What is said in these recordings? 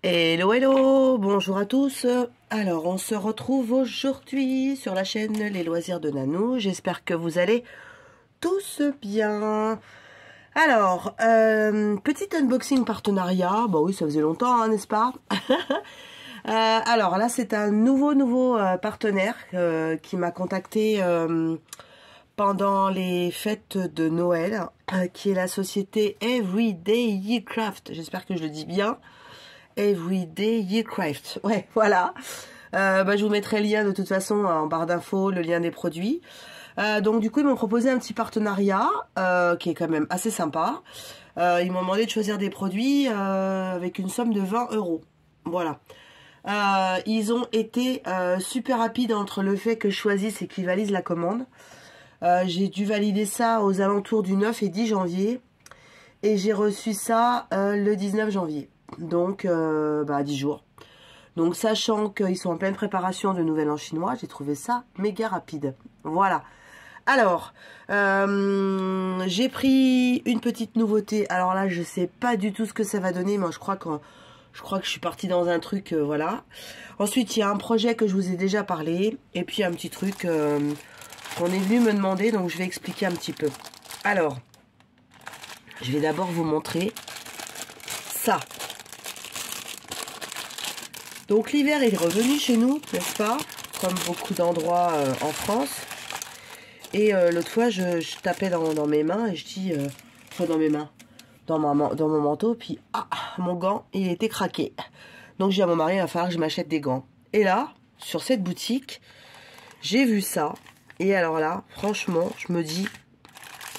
Hello, hello, bonjour à tous. Alors, on se retrouve aujourd'hui sur la chaîne Les Loisirs de Nanou. J'espère que vous allez tous bien. Alors, petit unboxing partenariat. Bah oui, ça faisait longtemps, hein, n'est-ce pas? Alors là, c'est un nouveau partenaire qui m'a contacté pendant les fêtes de Noël, qui est la société Everyday Yearcraft. J'espère que je le dis bien. Everyday Yearcraft. Ouais, voilà. Je vous mettrai le lien de toute façon en barre d'infos, le lien des produits. Donc du coup, ils m'ont proposé un petit partenariat qui est quand même assez sympa. Ils m'ont demandé de choisir des produits avec une somme de 20 €. Voilà. Ils ont été super rapides entre le fait que je choisisse et qu'ils valident la commande. J'ai dû valider ça aux alentours du 9 et 10 janvier. Et j'ai reçu ça le 19 janvier. Donc, 10 jours. Donc, sachant qu'ils sont en pleine préparation de Nouvel An chinois, j'ai trouvé ça méga rapide. Voilà. Alors, j'ai pris une petite nouveauté. Alors là, je sais pas du tout ce que ça va donner. Moi, je crois que je suis partie dans un truc, voilà. Ensuite, il y a un projet que je vous ai déjà parlé. Et puis, un petit truc qu'on est venu me demander. Donc, je vais expliquer un petit peu. Alors, je vais d'abord vous montrer ça. Donc l'hiver est revenu chez nous, n'est-ce pas? Comme beaucoup d'endroits en France. Et l'autre fois, je tapais dans mes mains et je dis... enfin, dans mes mains. Dans mon manteau. Puis, mon gant, il était craqué. Donc j'ai dit à mon mari, il va falloir que je m'achète des gants. Et là, sur cette boutique, j'ai vu ça. Et alors là, franchement, je me dis,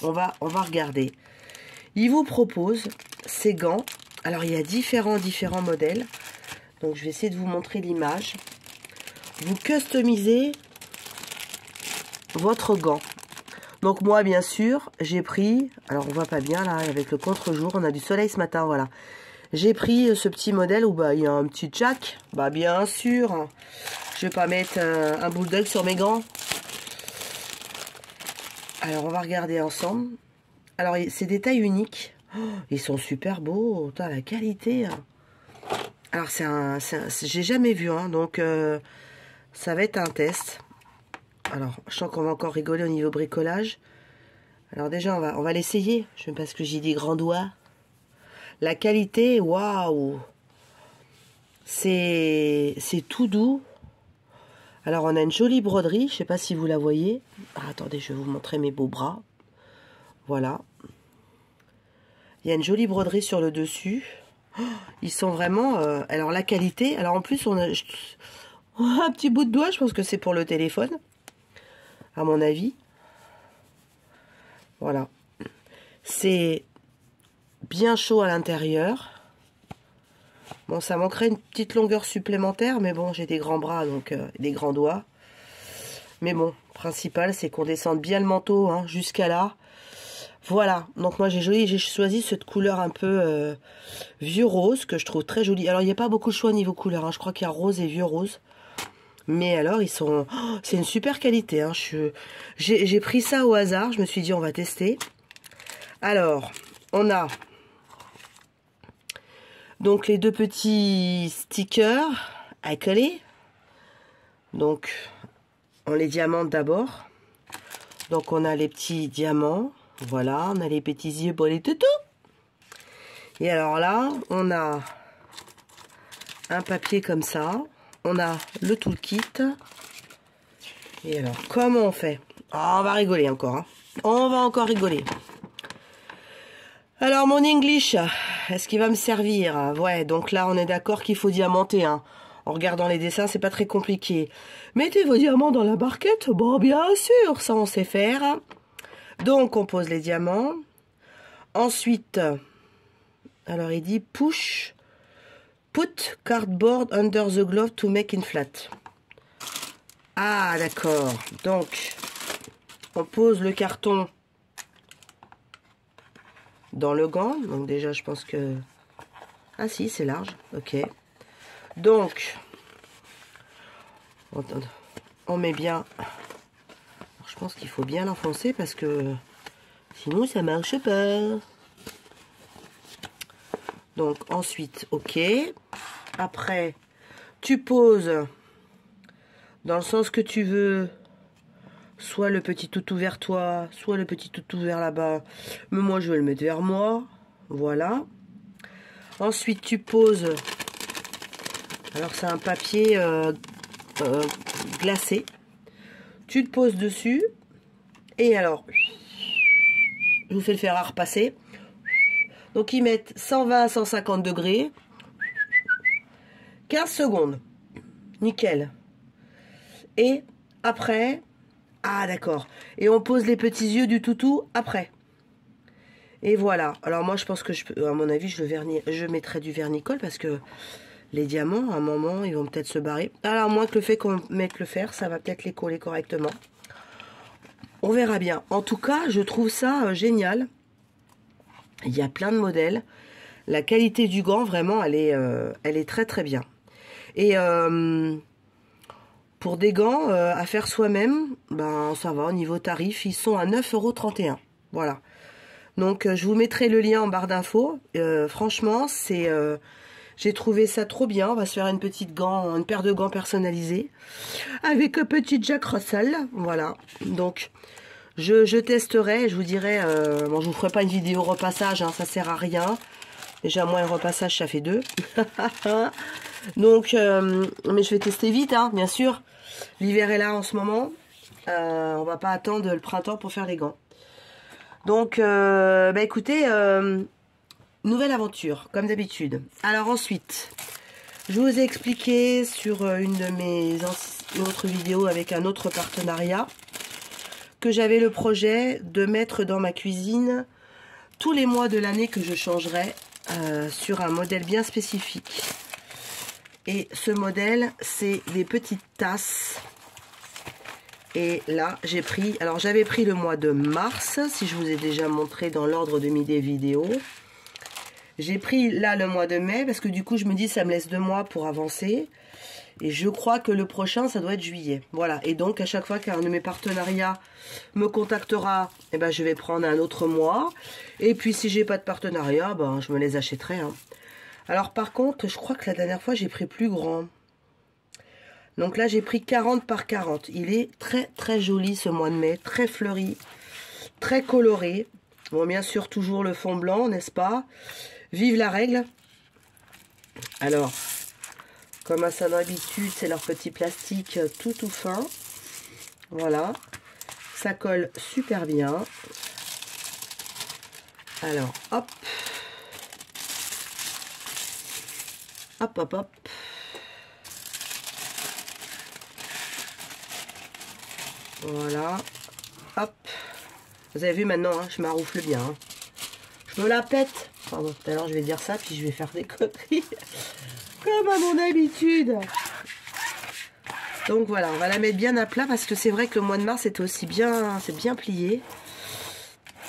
on va regarder. Il vous propose ces gants. Alors, il y a différents modèles. Donc, je vais essayer de vous montrer l'image. Vous customisez votre gant. Donc, moi, bien sûr, j'ai pris... Alors, on voit pas bien, là, avec le contre-jour. On a du soleil ce matin, voilà. J'ai pris ce petit modèle où, il y a un petit jack. Bien sûr. Je vais pas mettre un bulldog sur mes gants. Alors, on va regarder ensemble. Alors, c'est des tailles uniques. Oh, ils sont super beaux. Putain, la qualité. Alors, j'ai jamais vu, hein, donc ça va être un test. Alors, je sens qu'on va encore rigoler au niveau bricolage. Alors déjà, on va l'essayer. Je sais pas ce que j'ai dit, grand doigt. La qualité, waouh! C'est tout doux. Alors, on a une jolie broderie. Je sais pas si vous la voyez. Attendez, je vais vous montrer mes beaux bras. Voilà. Il y a une jolie broderie sur le dessus. Oh, ils sont vraiment... alors, la qualité... Alors, en plus, on a un petit bout de doigt. Je pense que c'est pour le téléphone. À mon avis. Voilà. C'est bien chaud à l'intérieur. Bon, ça manquerait une petite longueur supplémentaire. Mais bon, j'ai des grands bras, donc des grands doigts. Mais bon, principal, c'est qu'on descende bien le manteau hein, jusqu'à là. Voilà, donc moi j'ai choisi cette couleur un peu vieux rose que je trouve très jolie. Alors il n'y a pas beaucoup de choix niveau couleur, hein. Je crois qu'il y a rose et vieux rose. Mais alors ils sont... Oh, c'est une super qualité. Hein. J'ai pris ça au hasard, je me suis dit on va tester. Alors, on a donc les deux petits stickers à coller. Donc, on les diamante d'abord. Donc on a les petits diamants. Voilà, on a les petits yeux pour les toutous. Et alors là, on a un papier comme ça. On a le toolkit. Et alors, comment on fait? On va rigoler encore. Hein. On va encore rigoler. Alors, mon English, est-ce qu'il va me servir? Ouais, donc là, on est d'accord qu'il faut diamanter. Hein. En regardant les dessins, c'est pas très compliqué. Mettez vos diamants dans la barquette. Bon, bien sûr, ça, on sait faire. Donc, on pose les diamants. Ensuite, alors il dit push, put cardboard under the glove to make it flat. Ah, d'accord. Donc, on pose le carton dans le gant. Donc déjà, je pense que... Ah si, c'est large. Ok. Donc, on met bien... Alors, je pense qu'il faut bien l'enfoncer parce que... Sinon, ça marche pas. Donc, ensuite, ok. Après, tu poses dans le sens que tu veux, soit le petit toutou vers toi, soit le petit toutou vers là-bas. Mais moi, je vais le mettre vers moi. Voilà. Ensuite, tu poses. Alors, c'est un papier glacé. Tu te poses dessus. Et alors, je vous fais le fer à repasser. Donc, ils mettent 120 à 150 degrés. 15 secondes. Nickel. Et après... Ah, d'accord. Et on pose les petits yeux du toutou après. Et voilà. Alors, moi, je pense que, à mon avis, je mettrai du vernicole parce que les diamants, à un moment, ils vont peut-être se barrer. Alors, à moins que le fait qu'on mette le fer, ça va peut-être les coller correctement. On verra bien. En tout cas, je trouve ça génial. Il y a plein de modèles. La qualité du gant, vraiment, elle est très, très bien. Et pour des gants à faire soi-même, ben ça va, au niveau tarif, ils sont à 9,31 €. Voilà. Donc, je vous mettrai le lien en barre d'infos. Franchement, j'ai trouvé ça trop bien. On va se faire une paire de gants personnalisés avec un petit Jack Russell. Voilà. Donc, je testerai. Je vous dirai. Bon, je vous ferai pas une vidéo repassage. Hein, ça sert à rien. Déjà, moi, un repassage, ça fait 2. Donc, mais je vais tester vite, hein, bien sûr. L'hiver est là en ce moment. On va pas attendre le printemps pour faire les gants. Donc, bah écoutez, nouvelle aventure, comme d'habitude. Alors ensuite, je vous ai expliqué sur une de mes autres vidéos avec un autre partenariat que j'avais le projet de mettre dans ma cuisine tous les mois de l'année que je changerais sur un modèle bien spécifique. Et ce modèle, c'est des petites tasses. Et là, j'ai pris... Alors, j'avais pris le mois de mars, si je vous ai déjà montré dans l'ordre de mes vidéos. J'ai pris là le mois de mai, parce que du coup, je me dis, ça me laisse 2 mois pour avancer. Et je crois que le prochain, ça doit être juillet. Voilà. Et donc, à chaque fois qu'un de mes partenariats me contactera, eh ben, je vais prendre un autre mois. Et puis, si j'ai pas de partenariat, ben, je me les achèterai, hein. Alors par contre, je crois que la dernière fois, j'ai pris plus grand. Donc là, j'ai pris 40 par 40. Il est très très joli ce mois de mai. Très fleuri, très coloré. Bon, bien sûr, toujours le fond blanc, n'est-ce pas? Vive la règle. Alors, comme à son habitude, c'est leur petit plastique tout fin. Voilà. Ça colle super bien. Alors, hop. Hop, hop, hop. Voilà. Hop. Vous avez vu maintenant, hein, je m'aroufle bien. Hein. Je me la pète. Pardon, tout à l'heure je vais dire ça, puis je vais faire des conneries. Comme à mon habitude. Donc voilà, on va la mettre bien à plat parce que c'est vrai que le mois de mars était aussi bien, c'est bien plié.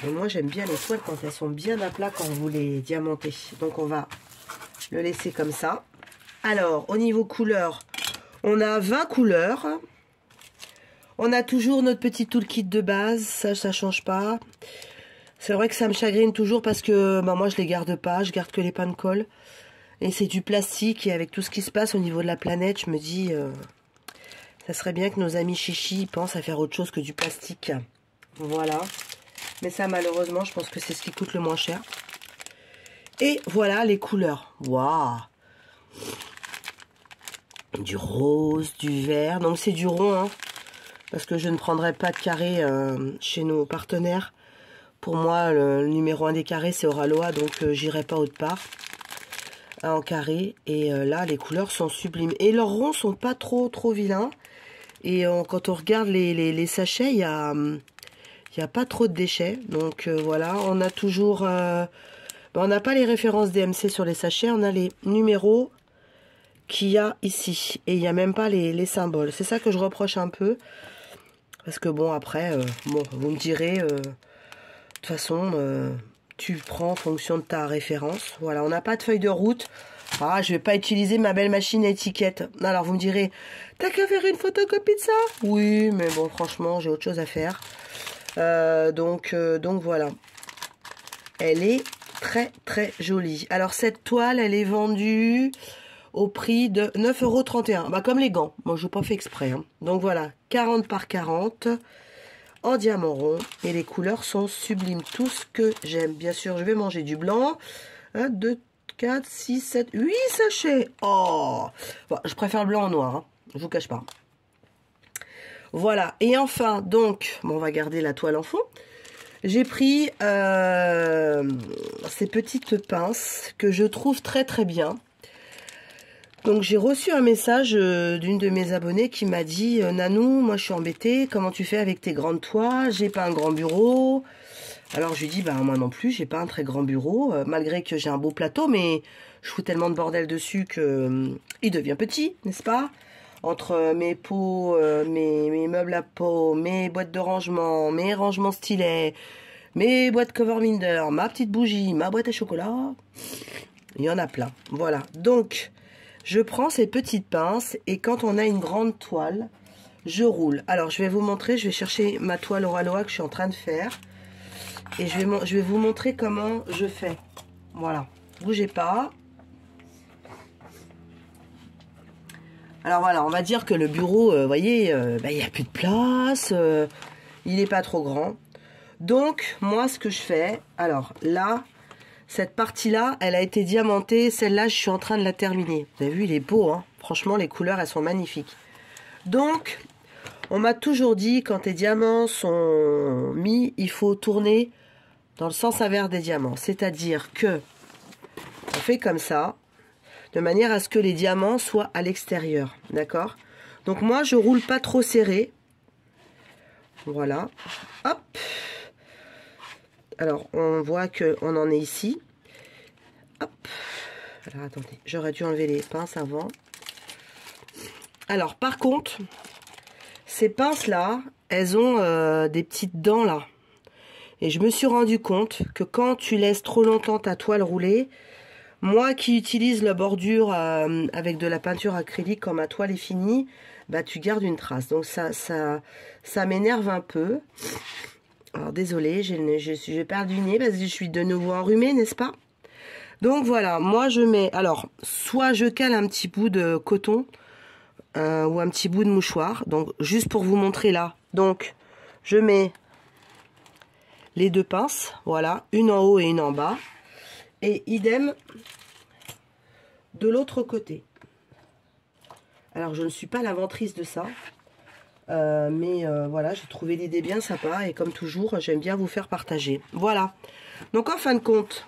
Et moi j'aime bien les toiles quand elles sont bien à plat quand vous les diamantez. Donc on va le laisser comme ça. Alors, au niveau couleur, on a 20 couleurs. On a toujours notre petit toolkit de base. Ça change pas. C'est vrai que ça me chagrine toujours parce que bah, moi, je les garde pas. Je garde que les pains de colle. Et c'est du plastique. Et avec tout ce qui se passe au niveau de la planète, je me dis... ça serait bien que nos amis chichis pensent à faire autre chose que du plastique. Voilà. Mais ça, malheureusement, je pense que c'est ce qui coûte le moins cher. Et voilà les couleurs. Waouh! Du rose, du vert. Donc c'est du rond, hein, parce que je ne prendrai pas de carré chez nos partenaires. Pour moi, le numéro 1 des carrés, c'est Oraloa, donc j'irai pas autre part en carré. Et là, les couleurs sont sublimes. Et leurs ronds sont pas trop vilains. Et quand on regarde les sachets, il y a pas trop de déchets. Donc voilà, on a toujours... on n'a pas les références DMC sur les sachets, on a les numéros qu'il y a ici. Et il n'y a même pas les symboles. C'est ça que je reproche un peu. Parce que bon, après, bon, vous me direz, de toute façon, tu prends en fonction de ta référence. Voilà, on n'a pas de feuille de route. Ah, je vais pas utiliser ma belle machine à étiquette. Alors, vous me direz, t'as qu'à faire une photocopie de ça? Oui, mais bon, franchement, j'ai autre chose à faire. Donc voilà. Elle est très jolie. Alors cette toile, elle est vendue au prix de 9,31 €. Bah, comme les gants. Moi, je n'ai pas fait exprès. Hein. Donc voilà, 40 par 40 en diamant rond. Et les couleurs sont sublimes. Tout ce que j'aime. Bien sûr, je vais manger du blanc. 1, 2, 4, 6, 7, 8 sachets. Oh, bon, je préfère le blanc au noir. Hein. Je vous cache pas. Voilà. Et enfin, donc, bon, on va garder la toile en fond. J'ai pris ces petites pinces que je trouve très très bien. Donc j'ai reçu un message d'une de mes abonnées qui m'a dit Nanou, moi je suis embêtée, comment tu fais avec tes grandes toiles? J'ai pas un grand bureau. Alors je lui dis bah moi non plus, j'ai pas un très grand bureau, malgré que j'ai un beau plateau, mais je fous tellement de bordel dessus que il devient petit, n'est-ce pas? Entre mes pots, mes meubles à pots, mes boîtes de rangement, mes rangements stylets, mes boîtes cover minder, ma petite bougie, ma boîte à chocolat, il y en a plein. Voilà, donc je prends ces petites pinces et quand on a une grande toile, je roule. Alors je vais vous montrer, je vais chercher ma toile Oraloa que je suis en train de faire et je vais vous montrer comment je fais. Voilà, bougez pas. Alors voilà, on va dire que le bureau, vous voyez, bah, il n'y a plus de place, il n'est pas trop grand. Donc, moi, ce que je fais, alors là, cette partie-là, elle a été diamantée. Celle-là, je suis en train de la terminer. Vous avez vu, il est beau, hein. Franchement, les couleurs, elles sont magnifiques. Donc, on m'a toujours dit, quand tes diamants sont mis, il faut tourner dans le sens inverse des diamants. C'est-à-dire que on fait comme ça, de manière à ce que les diamants soient à l'extérieur, d'accord? Donc moi, je roule pas trop serré. Voilà. Hop. Alors, on voit qu'on en est ici. Hop. Alors, attendez, j'aurais dû enlever les pinces avant. Alors, par contre, ces pinces-là, elles ont des petites dents là. Et je me suis rendu compte que quand tu laisses trop longtemps ta toile rouler, moi qui utilise la bordure avec de la peinture acrylique quand ma toile est finie, bah tu gardes une trace. Donc ça m'énerve un peu. Alors désolé, j'ai perdu du nez parce que je suis de nouveau enrhumée, n'est-ce pas? Donc voilà, moi je mets, alors soit je cale un petit bout de coton ou un petit bout de mouchoir. Donc juste pour vous montrer là. Donc je mets les deux pinces, voilà, une en haut et une en bas. Et idem de l'autre côté. Alors je ne suis pas l'inventrice de ça, mais voilà, j'ai trouvé l'idée bien sympa et comme toujours j'aime bien vous faire partager. Voilà, donc en fin de compte,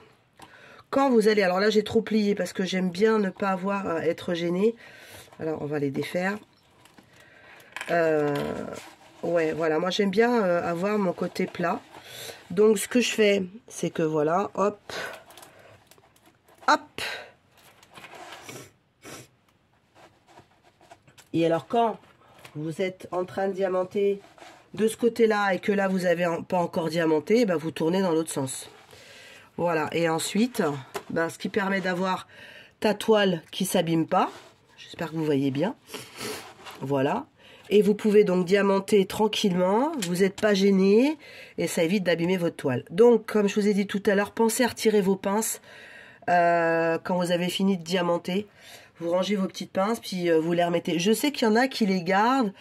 quand vous allez, alors là j'ai trop plié parce que j'aime bien ne pas avoir à être gênée. Alors on va les défaire. Ouais, voilà, moi j'aime bien avoir mon côté plat. Donc ce que je fais, c'est que voilà, hop, hop. Et alors quand vous êtes en train de diamanter de ce côté-là et que là vous n'avez pas encore diamanté, ben, vous tournez dans l'autre sens. Voilà, et ensuite, ben, ce qui permet d'avoir ta toile qui ne s'abîme pas. J'espère que vous voyez bien. Voilà. Et vous pouvez donc diamanter tranquillement, vous n'êtes pas gêné et ça évite d'abîmer votre toile. Donc, comme je vous ai dit tout à l'heure, pensez à retirer vos pinces quand vous avez fini de diamanter. Vous rangez vos petites pinces, puis vous les remettez. Je sais qu'il y en a qui les gardent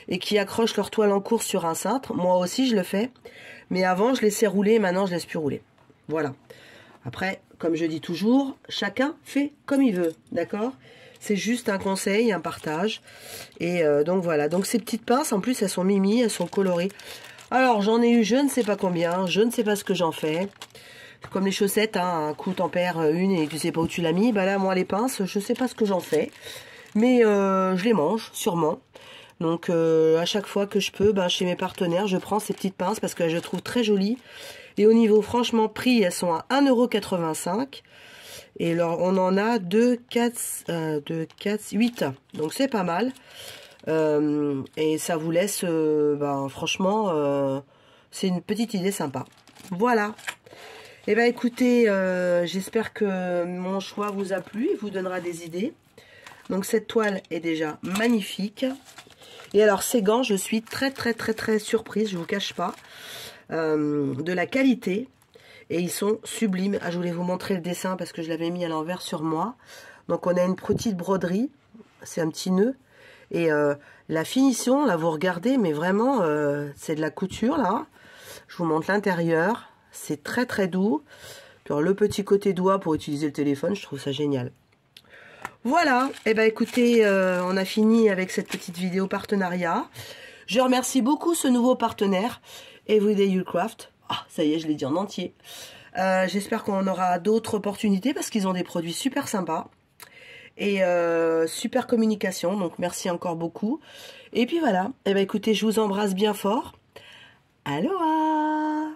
et qui accrochent leur toile en cours sur un cintre. Moi aussi, je le fais. Mais avant, je laissais rouler, maintenant, je laisse plus rouler. Voilà. Après, comme je dis toujours, chacun fait comme il veut, d'accord? C'est juste un conseil, un partage. Et donc voilà. Donc ces petites pinces, en plus, elles sont mimi, elles sont colorées. Alors, j'en ai eu je ne sais pas combien. Je ne sais pas ce que j'en fais. Comme les chaussettes, hein, un coup t'en perds une et tu sais pas où tu l'as mis. Bah là, moi, les pinces, je sais pas ce que j'en fais. Mais je les mange, sûrement. Donc, à chaque fois que je peux, ben, chez mes partenaires, je prends ces petites pinces parce que je les trouve très jolies. Et au niveau, franchement, prix, elles sont à 1,85 €. Et alors, on en a 2, 4, 8. Donc, c'est pas mal. Et ça vous laisse, ben, franchement, c'est une petite idée sympa. Voilà. Et ben, écoutez, j'espère que mon choix vous a plu et vous donnera des idées. Donc, cette toile est déjà magnifique. Et alors, ces gants, je suis très surprise, je vous cache pas, de la qualité. Et ils sont sublimes. Ah, je voulais vous montrer le dessin parce que je l'avais mis à l'envers sur moi. Donc on a une petite broderie, c'est un petit nœud. Et la finition, là vous regardez, mais vraiment c'est de la couture là. Je vous montre l'intérieur, c'est très très doux. Puis alors, le petit côté doigt pour utiliser le téléphone, je trouve ça génial. Voilà, et ben écoutez, on a fini avec cette petite vidéo partenariat. Je remercie beaucoup ce nouveau partenaire, Everyday You Craft. Ah, ça y est, je l'ai dit en entier. J'espère qu'on aura d'autres opportunités parce qu'ils ont des produits super sympas. Et super communication, donc merci encore beaucoup. Et puis voilà, et ben écoutez, je vous embrasse bien fort. Aloha!